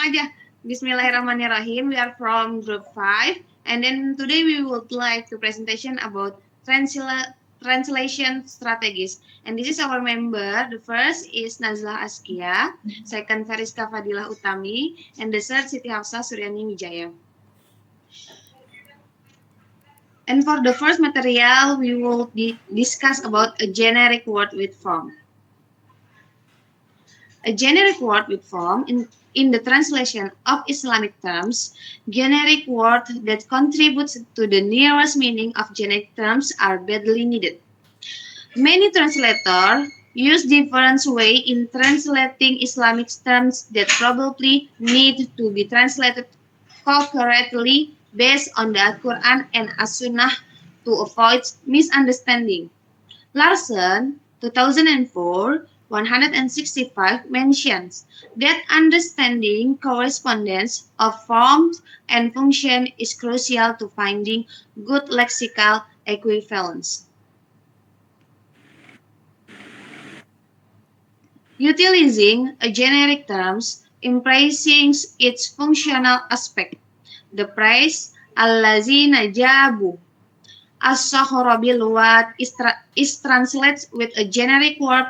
aja. Bismillahirrahmanirrahim. We are from group 5, and then today we would like to presentation about translation strategies. And this is our member. The first is Nazlah Askia, second Fariska Fadilah Utami, and the third Siti Hafsah Suryani Wijaya. And for the first material, we will discuss about a generic word with form. A generic word with form in the translation of Islamic terms, generic words that contribute to the nearest meaning of generic terms are badly needed. Many translators use different ways in translating Islamic terms that probably need to be translated correctly based on the Quran and As-Sunnah to avoid misunderstanding. Larson, 2004, 165 mentions that understanding correspondence of forms and function is crucial to finding good lexical equivalence. Utilizing a generic terms embracing its functional aspect. The phrase "allazina jabu" as-sakhara bil wad is translated with a generic word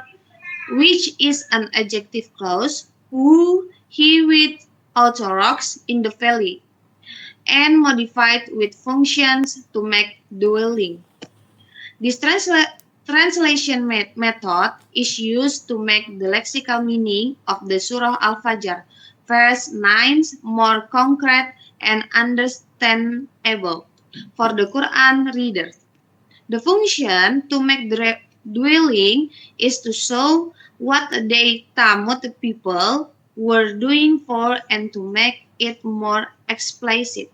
which is an adjective clause, who, he with rocks in the valley, and modified with functions to make dwelling. This translation method is used to make the lexical meaning of the Surah Al-Fajr, verse 9, more concrete and understandable for the Quran reader. The function to make the dwelling is to show what the Tamut people were doing for and to make it more explicit.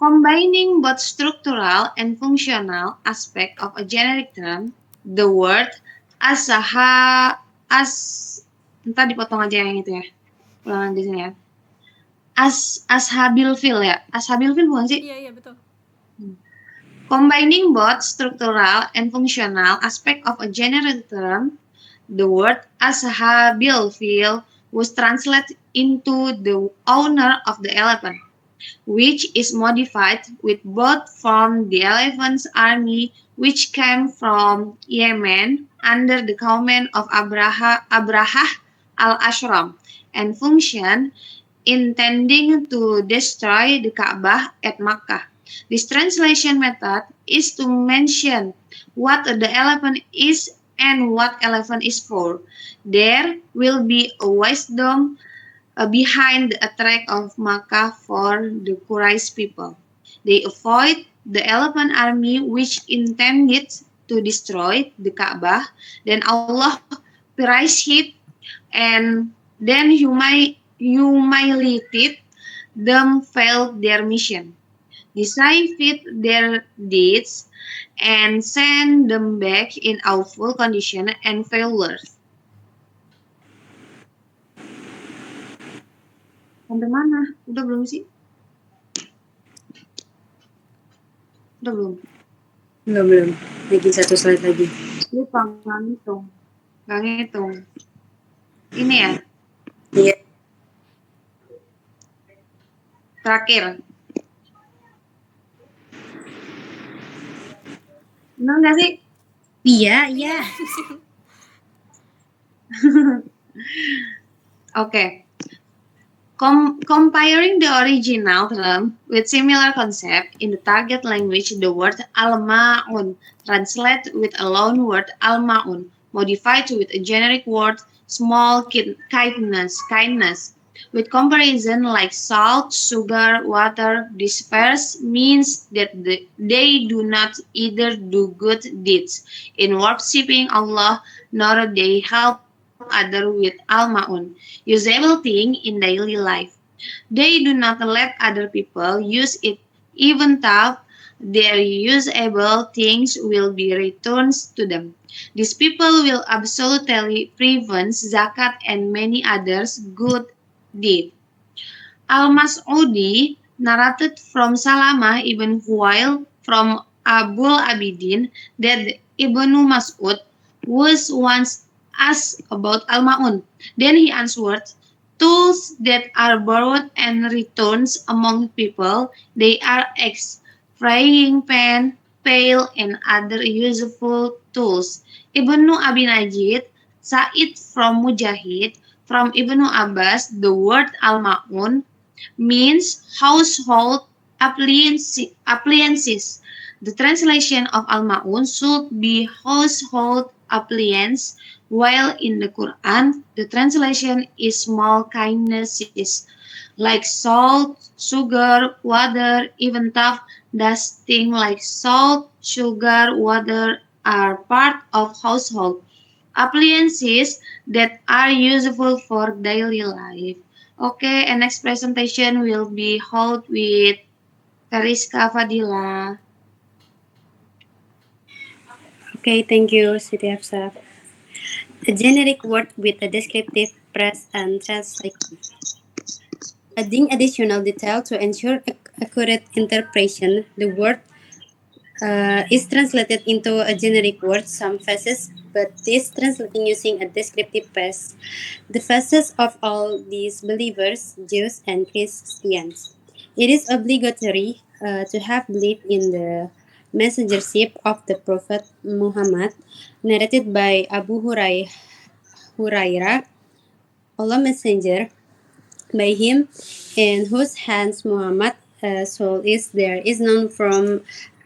Combining both structural and functional aspect of a generic term, the word entar dipotong aja yang itu ya. Ulangan di sini ya. Ashabil fil ya. Ashabil fil bukan sih? Iya, betul. Combining both structural and functional aspect of a generic term, the word ashabil fil was translated into the owner of the elephant, which is modified with both from the elephant's army which came from Yemen under the command of Abrahah al-Ashram, and function intending to destroy the Kaabah at Makkah. This translation method is to mention what the elephant is and what elephant is for. There will be a wisdom behind the attack of Makkah for the Quraysh people. They avoid the elephant army which intended to destroy the Kaabah. Then Allah praised it and then humiliated them, failed their mission. Deciphered their deeds and send them back in awful condition and failures. Sampai mana? Udah belum sih? Udah belum? Enggak, belum. Lagi satu slide lagi. Lupa, nggak ngitung. Ini ya? Iya. Terakhir. Benar nggak sih? Iya. Okay. Comparing the original term with similar concept in the target language, the word al-ma'un translated with a loan word al-ma'un, modified with a generic word small kindness. With comparison like salt, sugar, water, this verse means that they do not either do good deeds in worshipping Allah, nor they help other with al-ma'un, usable thing in daily life. They do not let other people use it, even though their usable things will be returned to them. These people will absolutely prevent zakat and many others good deeds. Al-Mas'udi narrated from Salamah ibn Huwail from Abul Abidin that Ibnu Mas'ud was once asked about Al-Ma'un. Then he answered, tools that are borrowed and returned among people, they are eggs, frying pan, pail, and other useful tools. Ibnu Abi Najid, Sa'id from Mujahid, from Ibnu Abbas, the word Al-Ma'un means household appliances. The translation of Al-Ma'un should be household appliance, while in the Quran, the translation is small kindnesses like salt, sugar, water, even tough dusting like salt, sugar, water are part of household appliances that are useful for daily life. Okay, and next presentation will be held with Kariska Fadila. Okay, thank you, Siti Hafsa. A generic word with a descriptive press and translation. Adding additional detail to ensure accurate interpretation, the word is translated into a generic word some phases, but this translating using a descriptive phrase. The phases of all these believers, Jews and Christians. It is obligatory to have believed in the messengership of the Prophet Muhammad, narrated by Abu Hurairah, Allah Messenger, by him in whose hands Muhammad soul is there is known from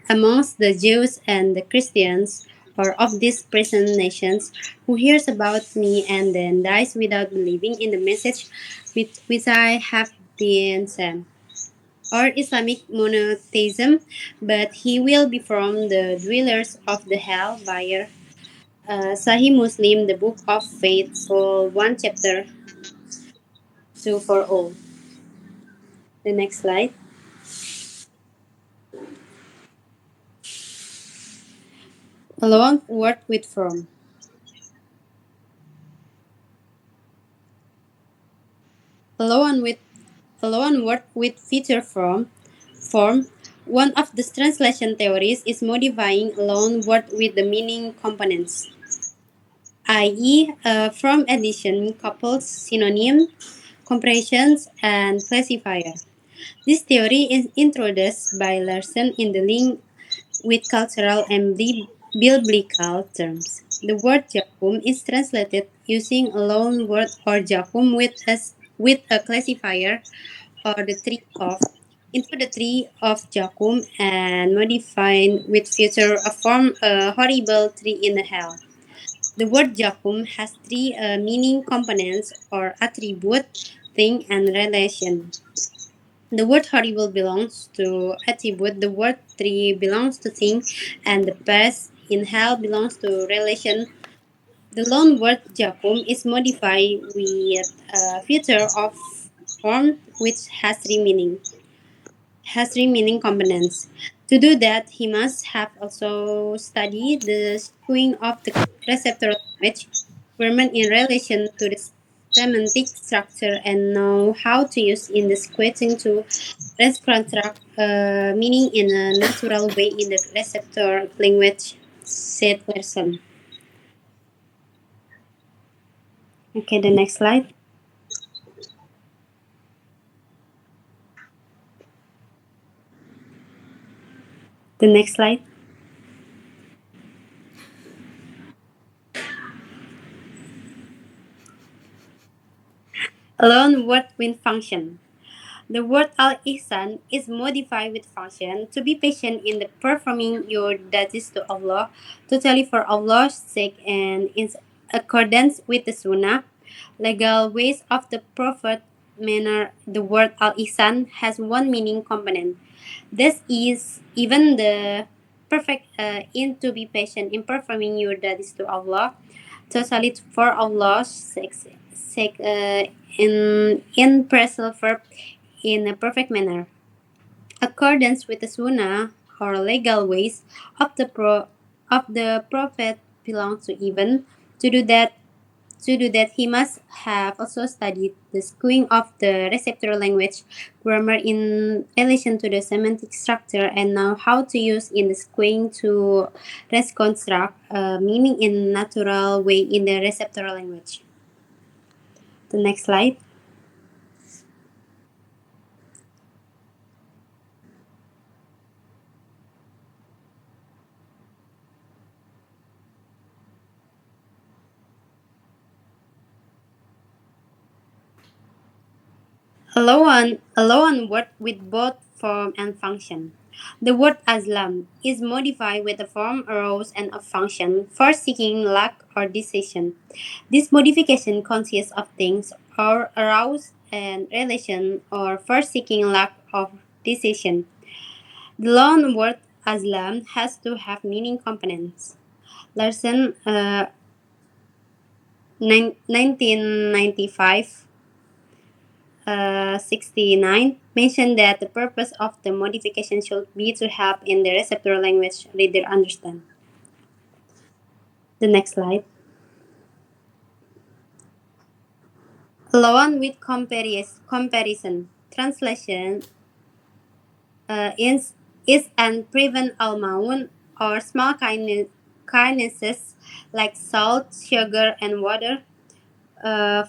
amongst the Jews and the Christians or of these present nations who hears about me and then dies without believing in the message with which I have been sent. Or Islamic monotheism, but he will be from the dwellers of the hell fire. Sahih Muslim, the Book of Faith, Vol. 1, Chapter 2 for all. The next slide. Alone word with from. Alone with alone word with feature from form. One of the translation theories is modifying a loan word with the meaning components, i.e., from addition couples synonym, comparisons, and classifier. This theory is introduced by Larson in the link with cultural and biblical terms. The word Jakum is translated using a loan word or Jakum with a classifier or the tree of into the tree of Jakum and modified with future a form a horrible tree in hell. The word Jakum has three meaning components or attribute, thing, and relation. The word horrible belongs to attribute, the word tree belongs to thing, and the past in hell belongs to relation. The loan word Jakum is modified with a feature of form which has three meaning components. To do that, he must have also studied the skewing of the receptor language, grammar in relation to the semantic structure, and know how to use in the squatting to reconstruct meaning in a natural way in the receptor language, said Larson. Okay, the next slide. The next slide. Alone word with function. The word al-ihsan is modified with function to be patient in the performing your duties to Allah, totally for Allah's sake and in accordance with the sunnah, legal ways of the Prophet manner. The word al-ihsan has one meaning component. This is even the perfect in to be patient in performing your duties to Allah, totally for Allah's sake in present verb in a perfect manner, accordance with the sunnah or legal ways of the prophet belongs to even to do that To do that, he must have also studied the skewing of the receptor language grammar in relation to the semantic structure and know how to use in the skewing to reconstruct meaning in natural way in the receptor language. The next slide. A loan word with both form and function. The word aslam is modified with a form, arouse, and a function for seeking luck or decision. This modification consists of things or arouse and relation or for seeking luck or decision. The loan word aslam has to have meaning components. Larson, 1995 69 mentioned that the purpose of the modification should be to help in the receptor language reader understand. The next slide. Along with comparison, translation is an prevent almaun or small kindnesses like salt, sugar, and water. Uh,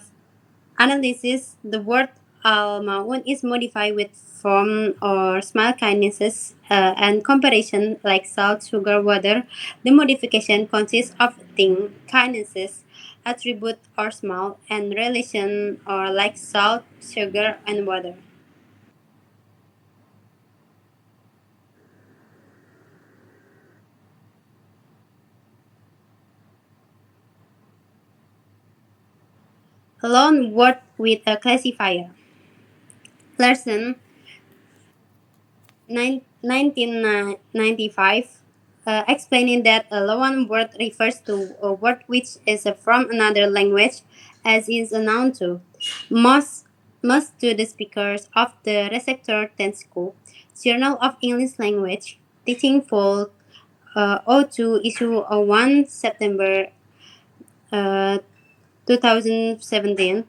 Analysis, the word al-ma'un is modified with form or small kindnesses and comparison like salt, sugar, water. The modification consists of thing, kindnesses, attribute or small, and relation or like salt, sugar, and water. Alone word with a classifier. Larson 1995, explaining that a loan word refers to a word which is from another language, as is a noun to. Most, most to the speakers of the receptor School, Journal of English Language, Teaching Folk, 02 issue 1 September uh, 2017,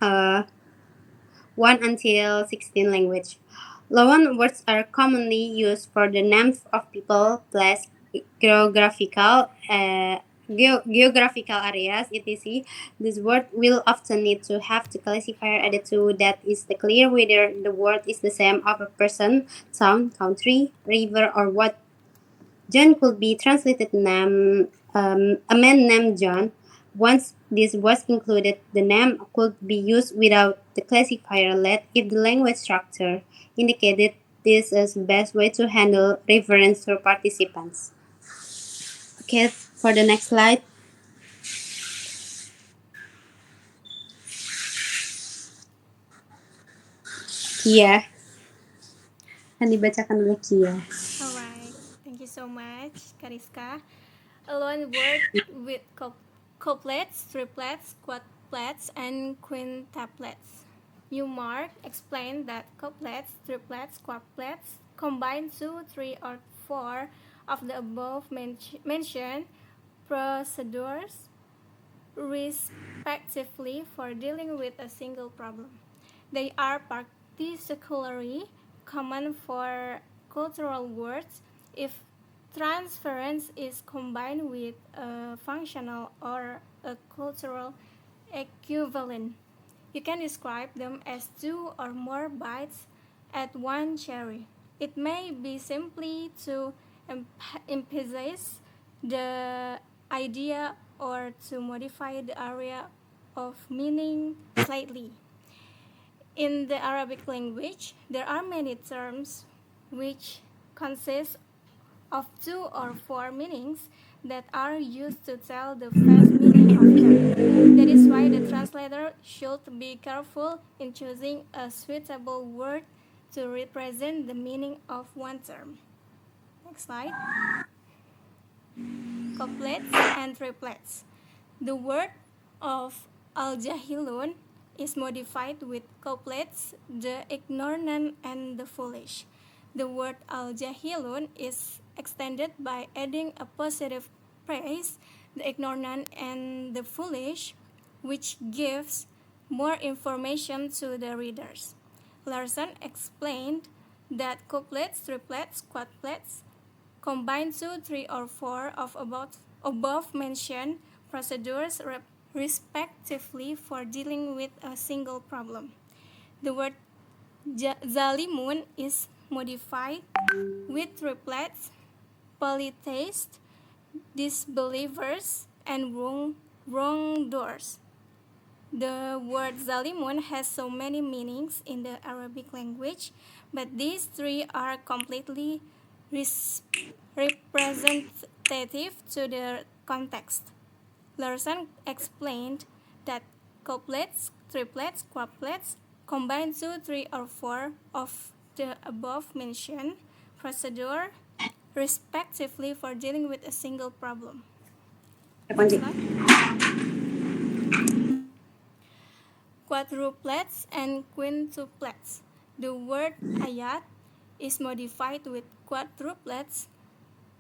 uh, 1 until 16 language. Loan words are commonly used for the names of people, place, geographical, geographical areas, etc. This word will often need to have the classifier added to that is the clear whether the word is the same of a person, town, country, river, or what. John could be translated name, a man named John. Once this was included, the name could be used without the classifier let if the language structure indicated this is the best way to handle reference to participants. Okay, for the next slide. Kia. Kan dibacakan oleh Kia. Alright, thank you so much, Kariska. A loan word with couplets, triplets, quadruplets, and quintuplets. Newmark explained that couplets, triplets, quadruplets combine 2, 3, or 4 of the above mentioned procedures respectively for dealing with a single problem. They are particularly common for cultural words if transference is combined with a functional or a cultural equivalent. You can describe them as 2 or more bites at one cherry. It may be simply to emphasize the idea or to modify the area of meaning slightly. In the Arabic language, there are many terms which consist of 2 or 4 meanings that are used to tell the first meaning of them. That is why the translator should be careful in choosing a suitable word to represent the meaning of one term. Next slide. Couplets and triplets. The word of al-jahilun is modified with couplets, the ignorant and the foolish. The word al-jahilun is extended by adding a positive phrase, the ignorant and the foolish, which gives more information to the readers. Larson explained that couplets, triplets, quadruplets combine 2, 3, or 4 of above mentioned procedures respectively for dealing with a single problem. The word zalimun is modified with triplets, polytheists, disbelievers, and wrongdoers. The word zalimun has so many meanings in the Arabic language, but these three are completely representative to the context. Larson explained that couplets, triplets, quadruplets combine 2, 3, or 4 of the above mentioned procedure respectively for dealing with a single problem. Quadruplets and quintuplets. The word ayat is modified with quadruplets,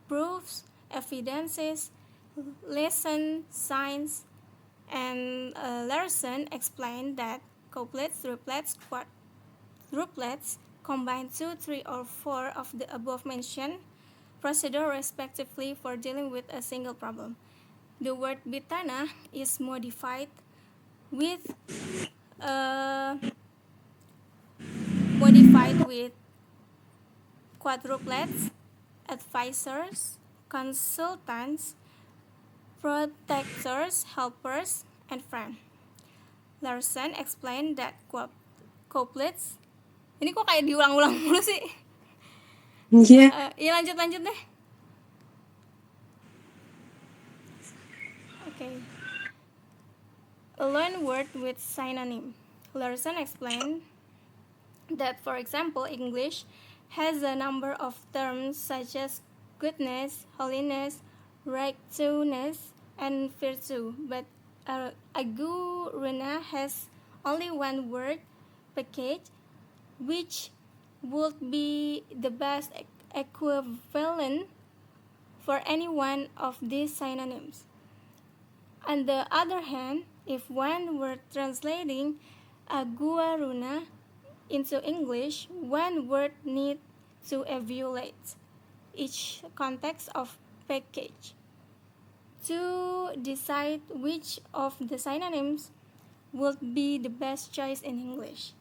proofs, evidences, lesson, signs, and Larson explained that couplets, triplets, quadruplets combine 2, 3, or 4 of the above mentioned procedure respectively for dealing with a single problem. The word bitana is modified with quadruplets, advisors, consultants, protectors, helpers, and friends. Larson explained that couplets, ini kok kayak diulang-ulang mulu sih? Yeah. Ya lanjut deh. Okay. A loan word with synonym. Larson explained that, for example, English has a number of terms such as goodness, holiness, righteousness, and virtue, but Aguruna has only one word package, which would be the best equivalent for any one of these synonyms. On the other hand, if one were translating Aguaruna into English, one would need to evaluate each context of package to decide which of the synonyms would be the best choice in English.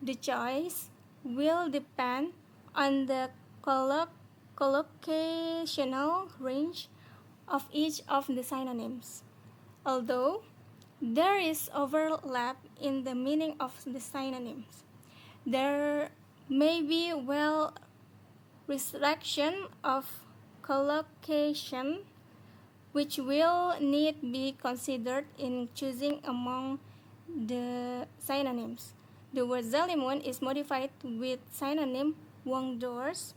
The choice will depend on the collocational range of each of the synonyms. Although there is overlap in the meaning of the synonyms, there may be restriction of collocation which will need be considered in choosing among the synonyms. The word zalimun is modified with synonym wrongdoers.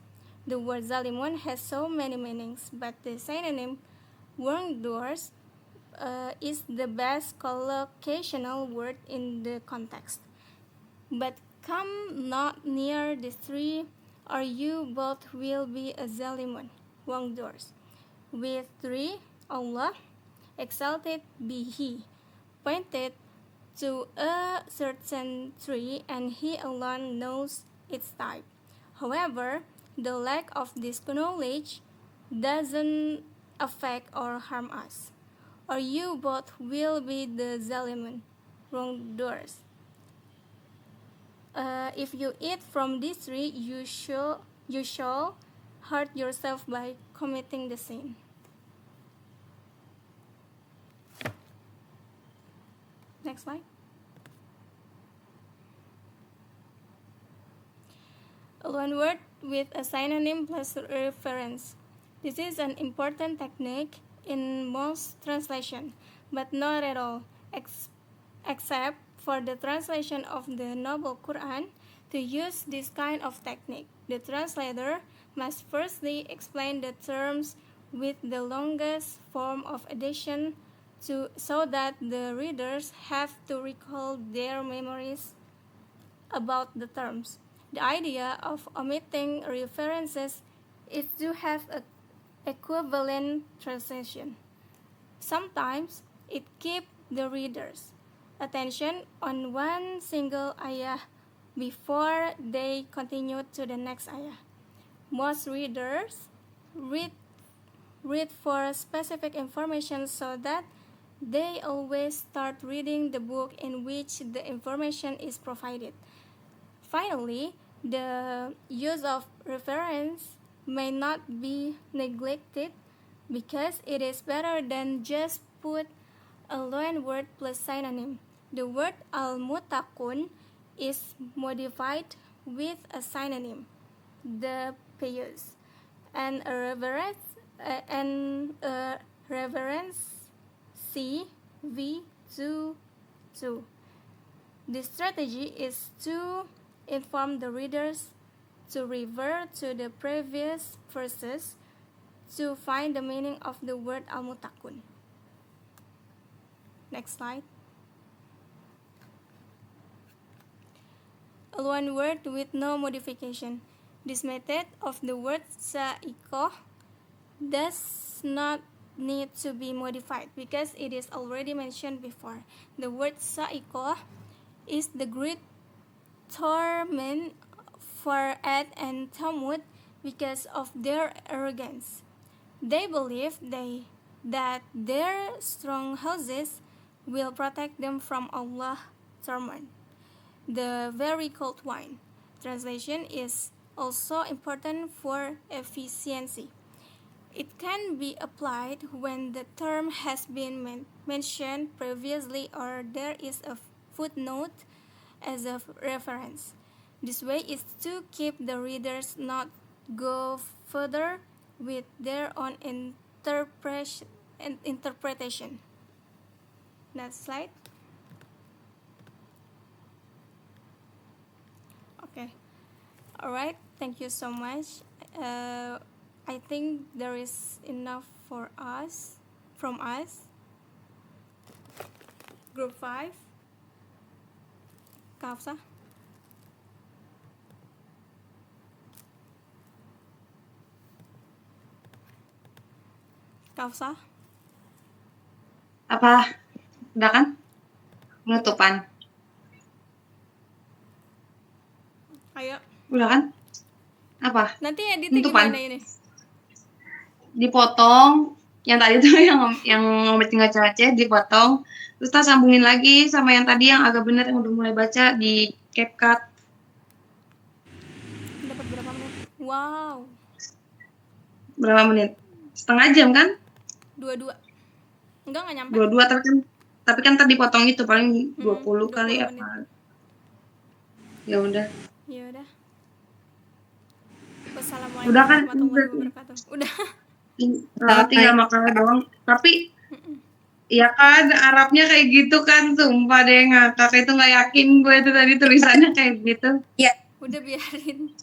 The word zalimun has so many meanings, but the synonym wrongdoers is the best collocational word in the context. But come not near the tree, or you both will be a zalimun, wrongdoers. With 3, Allah, exalted be He, pointed to a certain tree, and He alone knows its type. However, the lack of this knowledge doesn't affect or harm us, or you both will be the zalimun, wrongdoers. If you eat from this tree, you shall hurt yourself by committing the sin. Next slide. A loan word with a synonym plus reference. This is an important technique in most translation, but not at all, except for the translation of the Noble Quran. To use this kind of technique, the translator must firstly explain the terms with the longest form of addition so that the readers have to recall their memories about the terms. The idea of omitting references is to have an equivalent translation. Sometimes it keeps the reader's attention on one single ayah before they continue to the next ayah. Most readers read for specific information so that they always start reading the book in which the information is provided. Finally, the use of reference may not be neglected because it is better than just put a loan word plus synonym. The word al-mutakun is modified with a synonym, the payus, and a reverence CV2. The strategy is to inform the readers to revert to the previous verses to find the meaning of the word al-mutakun. Next slide. A loan word with no modification. This method of the word sa'iqah does not need to be modified because it is already mentioned before. The word sa'iqah is the Greek torment for Ad and Thamud because of their arrogance. They believe that their strong houses will protect them from Allah's torment. The very cold wine. Translation is also important for efficiency. It can be applied when the term has been mentioned previously or there is a footnote as a reference. This way is to keep the readers not go further with their own interpretation. Next slide. Okay. Alright, thank you so much. I think there is enough for us, from us. Group 5. Kafsa. Kafsa. Apa? Udah kan? Penutupan. Ayo. Udah kan? Apa? Nanti editing Penutupan. gimana ini? Dipotong. Yang tadi tuh yang ngomongin ngaceh-ngaceh dipotong. Terus kita sambungin lagi sama yang tadi yang agak benar yang udah mulai baca di CapCut. Dapat berapa menit? Wow. Berapa menit? Setengah jam kan? 22. Enggak nyampe. 22 tapi kan tadi potong itu paling 20 kali 20 apa. Ya udah. Ya udah. Wassalamualaikum Udah kan? warahmatullahi wabarakatuh. Udah. Tinggal makalah doang. Tapi ya kan Arabnya kayak gitu kan, sumpah deh ngakak itu nggak yakin gue itu tadi tulisannya kayak gitu. Ya, Udah biarin.